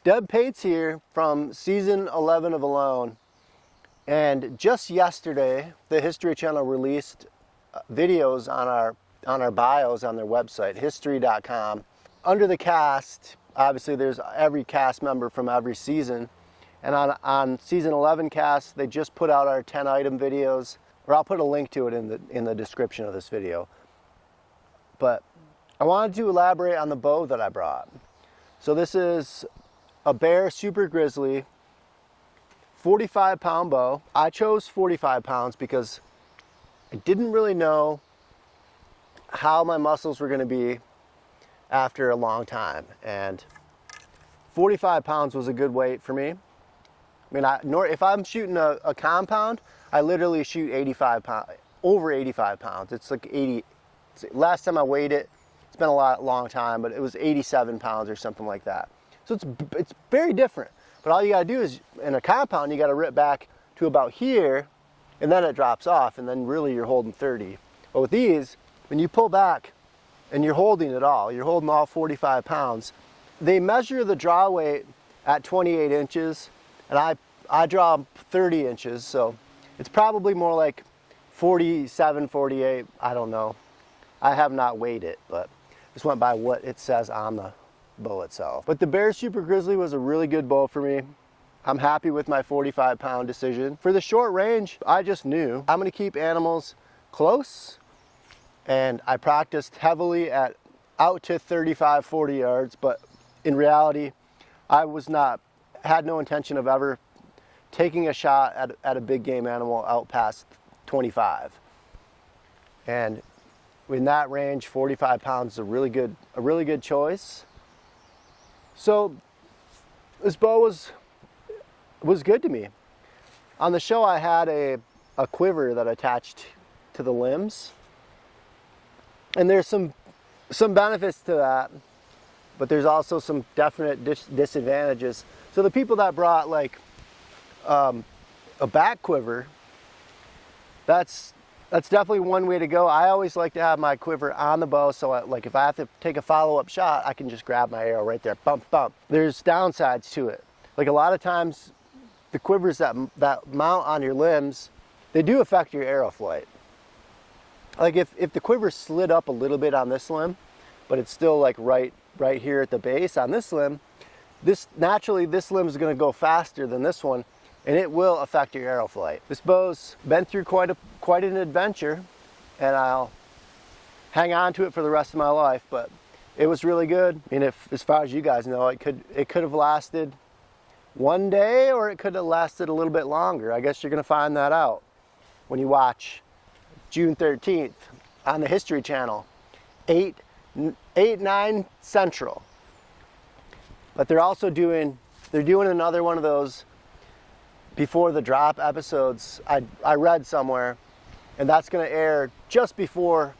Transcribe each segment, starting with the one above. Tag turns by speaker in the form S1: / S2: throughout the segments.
S1: Deb Pates here from season 11 of Alone, and just yesterday the History Channel released videos on our bios on their website, history.com. Under the cast, obviously there's every cast member from every season, and on season 11 cast they just put out our 10 item videos, or I'll put a link to it in the description of this video. But I wanted to elaborate on the bow that I brought. So this is a Bear Super Grizzly 45-pound bow. I chose 45 pounds because I didn't really know how my muscles were going to be after a long time, and 45 pounds was a good weight for me. I mean, if I'm shooting a compound, I literally shoot 85 pounds, over 85 pounds. It's like 80. Last time I weighed it, it's been a long time, but it was 87 pounds or something like that. So it's very different. But all you gotta do is, in a compound, you gotta rip back to about here, and then it drops off, and then really you're holding 30. But with these, when you pull back and you're holding it all, you're holding all 45 pounds. They measure the draw weight at 28 inches, and I draw 30 inches, so it's probably more like 47, 48, I don't know. I have not weighed it, but just went by what it says on the bow itself. But the Bear Super Grizzly was a really good bow for me. I'm happy with my 45-pound decision. For the short range, I just knew I'm gonna keep animals close, and I practiced heavily at out to 35, 40 yards, but in reality, I had no intention of ever taking a shot at a big game animal out past 25. And in that range, 45 pounds is a really good choice. So this bow was good to me. On the show, I had a quiver that attached to the limbs, and there's some benefits to that, but there's also some definite disadvantages. So the people that brought like a back quiver, that's definitely one way to go. I always like to have my quiver on the bow, so like if I have to take a follow-up shot, I can just grab my arrow right there, bump, bump. There's downsides to it. Like a lot of times, the quivers that mount on your limbs, they do affect your arrow flight. Like if the quiver slid up a little bit on this limb, but it's still like right here at the base on this limb, naturally this limb is going to go faster than this one, and it will affect your arrow flight. This bow's been through quite an adventure, and I'll hang on to it for the rest of my life, but it was really good. I mean, as far as you guys know, it could have lasted one day, or it could have lasted a little bit longer. I guess you're gonna find that out when you watch June 13th on the History Channel, 9 Central. But they're doing another one of those before the drop episodes, I read somewhere, and that's going to air just before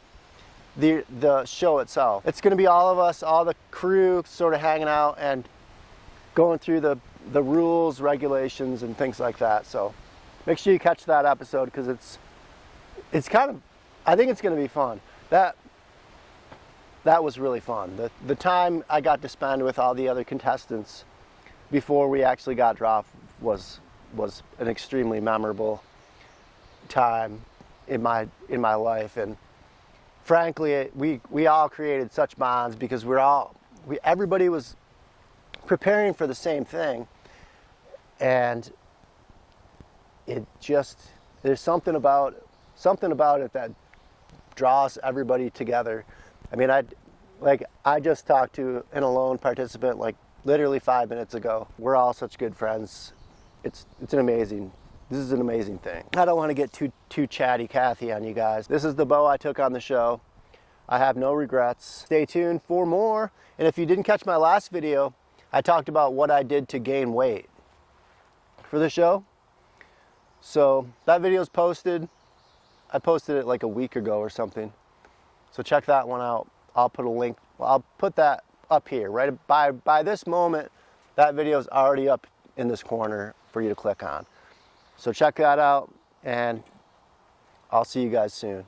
S1: the show itself. It's going to be all of us, all the crew, sort of hanging out and going through the rules, regulations, and things like that. So make sure you catch that episode, because it's kind of, I think it's going to be fun. That was really fun. The time I got to spend with all the other contestants before we actually got dropped was an extremely memorable time in my life, and frankly, we all created such bonds because everybody was preparing for the same thing, and there's something about it that draws everybody together. I mean, I just talked to an Alone participant like literally 5 minutes ago. We're all such good friends. This is an amazing thing. I don't want to get too chatty Cathy on you guys. This is the bow I took on the show. I have no regrets. Stay tuned for more. And if you didn't catch my last video, I talked about what I did to gain weight for the show. So that video's posted. I posted it like a week ago or something. So check that one out. I'll put a link. I'll put that up here. Right by this moment, that video is already up in this corner for you to click on. So check that out, and I'll see you guys soon.